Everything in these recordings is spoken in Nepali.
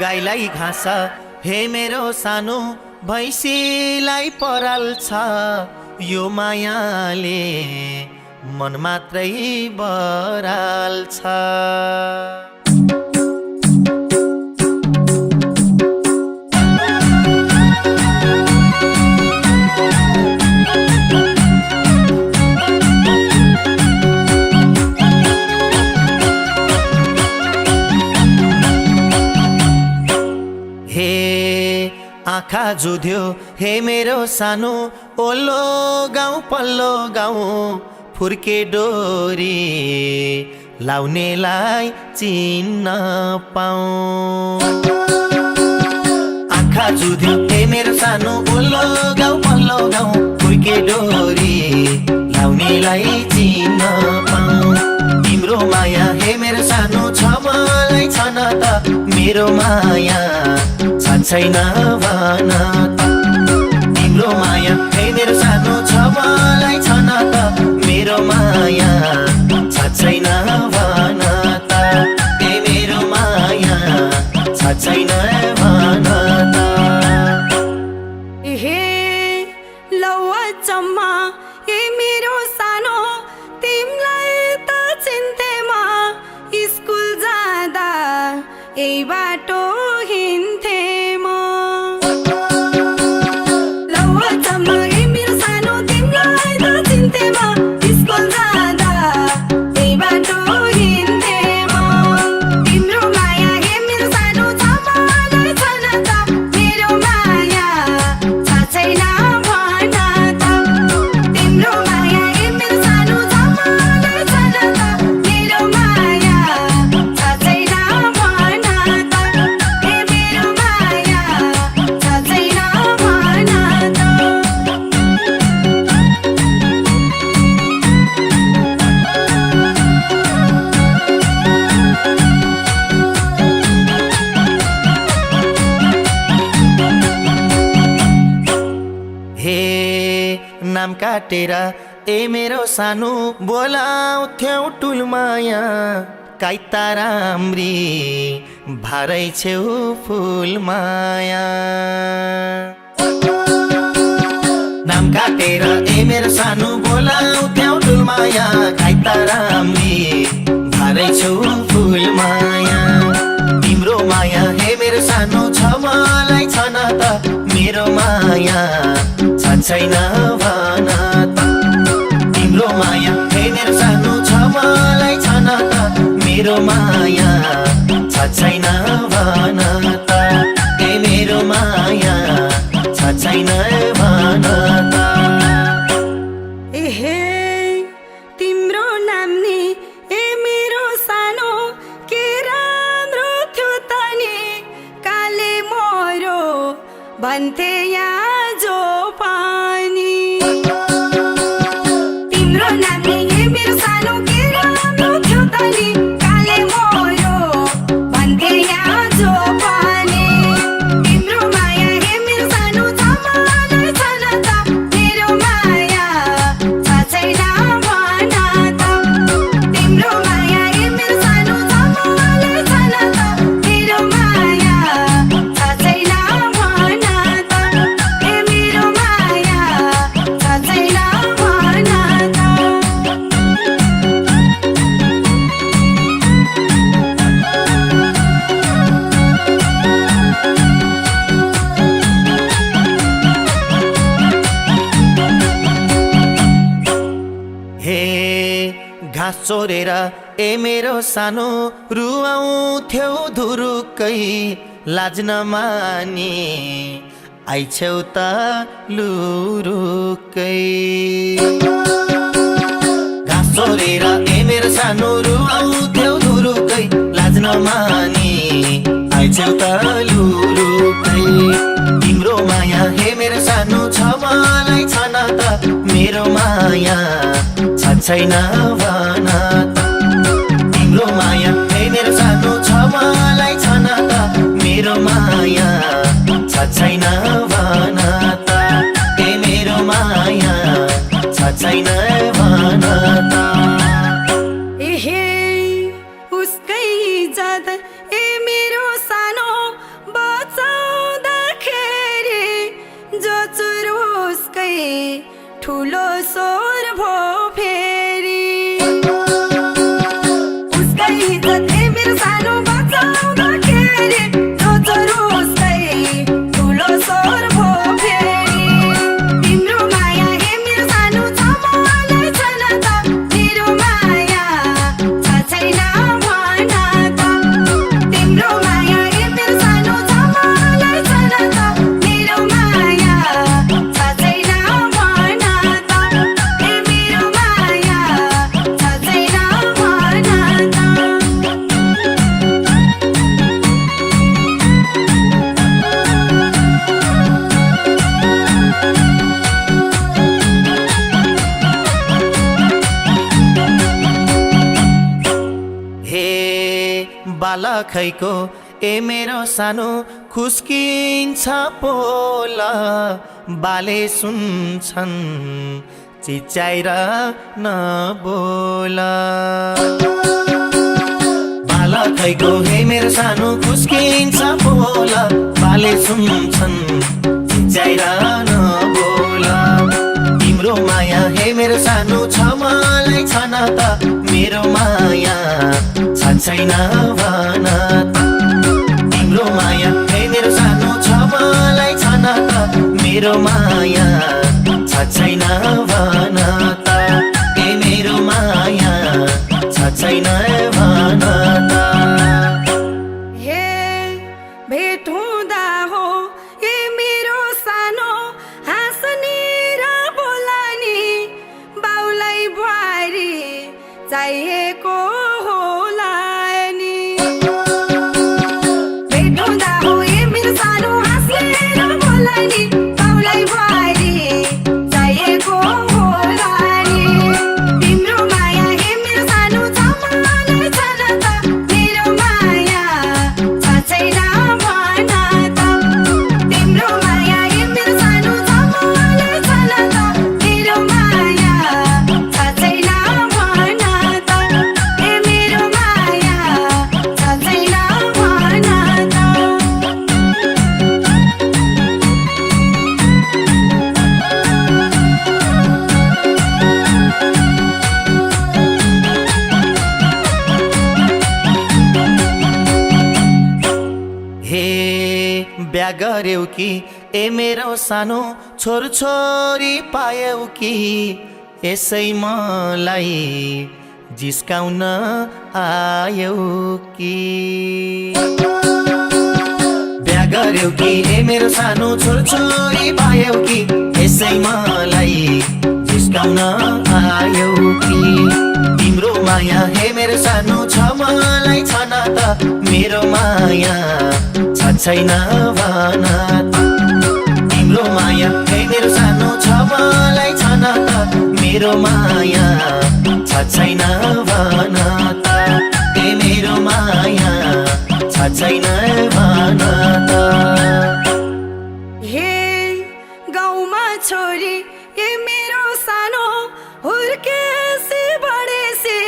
गाईलाई घाँस हे मेरो सानो भैँसीलाई पराल्छ यो मायाले मन मात्रै बराल्छ। आँखा जुध्यो हे मेरो सानो ओल्लो गाउँ पल्लो गाउँ फुर्के डोरी लाउनेलाई चिन्न पाऊँ। आँखा जुध्यो हे मेरो सानो ओल्लो गाउँ पल्लो गाउँ फुर्के डोरी लाउनेलाई चिन्न पाऊँ। तिम्रो माया हे मेरो सानो छ मलाई छन त मेरो माया छैन भन त। तिम्रो माया हे मेरो सानो छ मलाई छन त मेरो माया छैन भन त। हे मेरो माया छैन भन त। हे लौवा चम्मा हे मेरो सानो तिमलाई त चिन्तेमा स्कुल जाँदा यही बाटो हिँड्थे। नाम काटेर ए मेरो सानो बोलाउँथ्यौ टुलमाया काइता राम्री भारै छेउ फुलमाया। नाम काटेर ए मेरो सानो बोलाउँथ्यौ टुलमाया काइता राम्री भारै छेउ फुलमाया। तिम्रो माया हे मेरो सानो छ मलाई छन त मेरो माया छैन भन त। तिम्रो माया हे मेरो सानो छ मलाई छन त मेरो माया छैन भन त। हे मेरो माया छैन भन त। हे तिम्रो नाम नि ए मेरो सानो के राम्रो थियो त नि काले मोरो भन्थे यहाँ जो पानी। तिम्रो नाम नि ए मेरो सानो के राम्रो थियो त नि काले मोरो भन्थे यहाँ जो पानी। तिम्रो माया हे मेरो सानो छ मलाई छन त मेरो माया छैन भन त। तिम्रो माया हे मेरो सानो छ मलाई छन त मेरो माया छैन भन त। हे मेरो माया छैन भन त। हे घाँस चोरेर ए मेरो सानो रुवाउँथ्यौ धुरुकै लाज नमानी आइछौ त लुरुकै। घाँस चोरेर ए मेरो सानो रुवाउँथ्यौ धुरुकै लाज नमानी आइछौ त लुरुकै। तिम्रो माया हे मेरो सानो छ मलाई छन त मेरो माया छैन भन त। तिम्रो माया हे मेरो सानो छ मलाई छन त मेरो माया छैन भन त। हे मेरो माया छैन भन त। हे उसकै इज्जत ए मेरो सानो ठुलो स्वर भो फेरि उसकै इज्जत हे मेरो सानो बचाउँदाखेरि जोजरो उसकै ठुलो स्वर भो फेरि तिम्रो माया हे मेरो सानो छ मलाई छैन त मेरो माया छ छैन भन त तिम्रो माया हे मेरो सानो छ मलाई छैन त मेरो माया छ छैन भन त हे मेरो माया छ छैन भन त हे बालखैको ए मेरो सानो खुस्किन्छ पोला बाले सुन्छन् चिच्याएर नबोला बालखैको हे मेरो सानो खुस्किन्छ पोला बाले सुन्छन् चिच्याएर नबोला तिम्रो माया हे मेरो सानो छ मलाई छैन त मेरो माया छ छैन भन त तिम्रो माया हे मेरो सानो छ मलाई छैन त मेरो माया छ छैन भन त हे मेरो माया छ छैन भन त हे भेट हुँदा हो ए मेरो सानो हाँस्ने र बोलानी बाउलाई बुहारी चाहिएको होला नि भेट हुँदा हो ए मेरो सानो हाँस्ने र बोलानी बाउलाई बुहारी चाहिएको होला नि तिम्रो माया हे मेरो सानो छ मलाई छैन त मेरो माया छ छैन भन त तिम्रो माया हे मेरो सानो छ मलाई छैन त मेरो माया छ छैन भन त हे मेरो माया छ छैन भन त हे बिहा गर्यौ कि ए मेरो सानो छोरछोरी पायौ कि यसै मलाई जिस्काउन आयौ कि बिहा गर्यौ कि ए मेरो सानो छोरछोरी पायौ कि यसै मलाई जिस्काउन आयौ कि तिम्रो माया हे मेरो सानो छ मलाई छैन त मेरो माया छ छैन भन त तिम्रो माया हे मेरो सानो छ मलाई छैन त मेरो माया छ छैन भन त हे मेरो माया छ छैन भन त हे गाउँमा छोरी ए मेरो सानो हुर्केसी बढेसी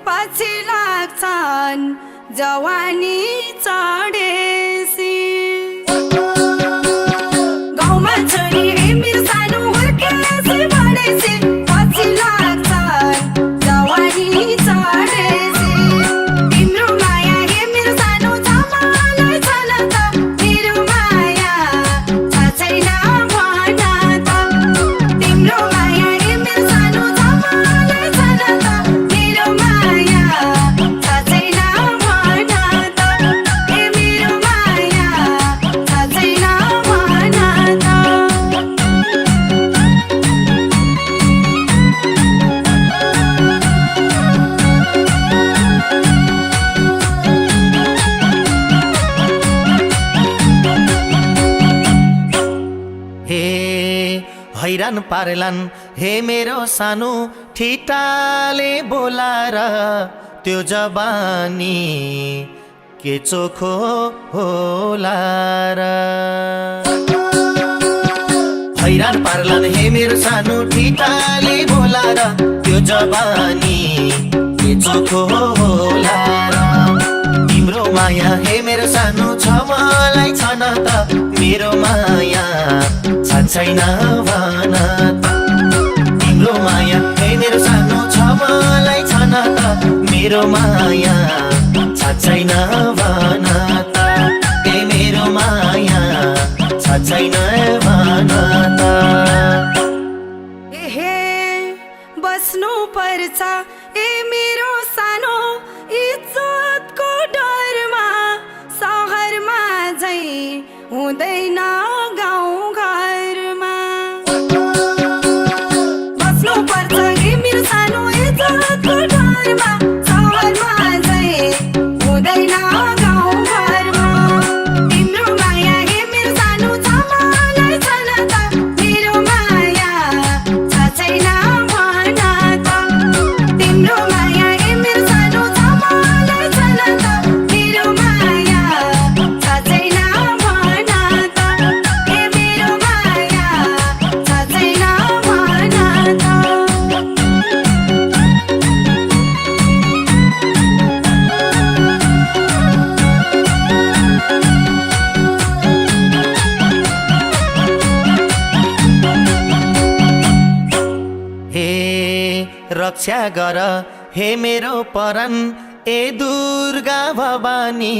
पछि लाग्छन् जवानी चढेसी गाउँमा छोरी ए मेरो सानो हुर्केसी बढेसी पछि लाग्छन् जवानी चढेसी तिम्रो माया हे मेरो सानो छ मलाई छैन त मेरो माया छ छैन भन त तिम्रो माया हे मेरो सानो छ मलाई छैन त मेरो माया छ छैन भन त हे मेरो माया छ छैन भन त हे हैरान पार्लान् हे मेरो सानो ठिटाले बोलाएर त्यो जवानी के चोखो होला र हैरान पार्लान् हे मेरो सानो ठिटाले बोलाएर त्यो जवानी के चोखो होला र तिम्रो माया हे मेरो सानो छ मलाई छैन त मेरो माया छ छैन भन त मलाई छन त मेरो माया छैन भन त ए मेरो माया छैन भन त हे बस्नु पर्छ ए मेरो सानो इज्जतको डरमा सहरमा झै हुँदैन गाउँ घरमा बस्नु पर्छ ए मेरो सानो इज्जतको डरमा सहरमा झै हुँदैन गाउँ घरमा तिम्रो माया हे मेरो सानो छ मलाई छन त मेरो माया छैन भन त तिम्रो माया हे मेरो सानो छ मलाई छन त मेरो माया छैन भन त हे मेरो माया छैन भन त हे रक्षा गर हे मेरो परन ए दुर्गा भवानी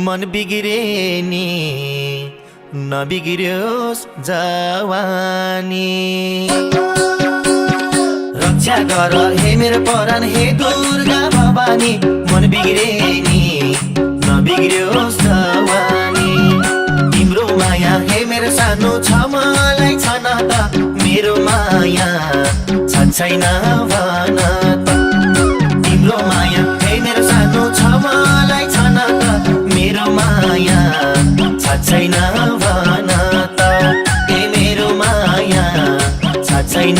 मन बिग्रे नि नबिग्रियोस् जवानी रक्षा गर हे मेरो परन हे दुर्गा भवानी मन बिग्रे नि नबिग्रियोस् जवानी तिम्रो माया हे मेरो सानो छ मलाई छन त मेरो माया छैन भन त तिम्रो माया हे मेरो सानो छ मलाई छन त मेरो माया छैन भन त ए मेरो माया छैन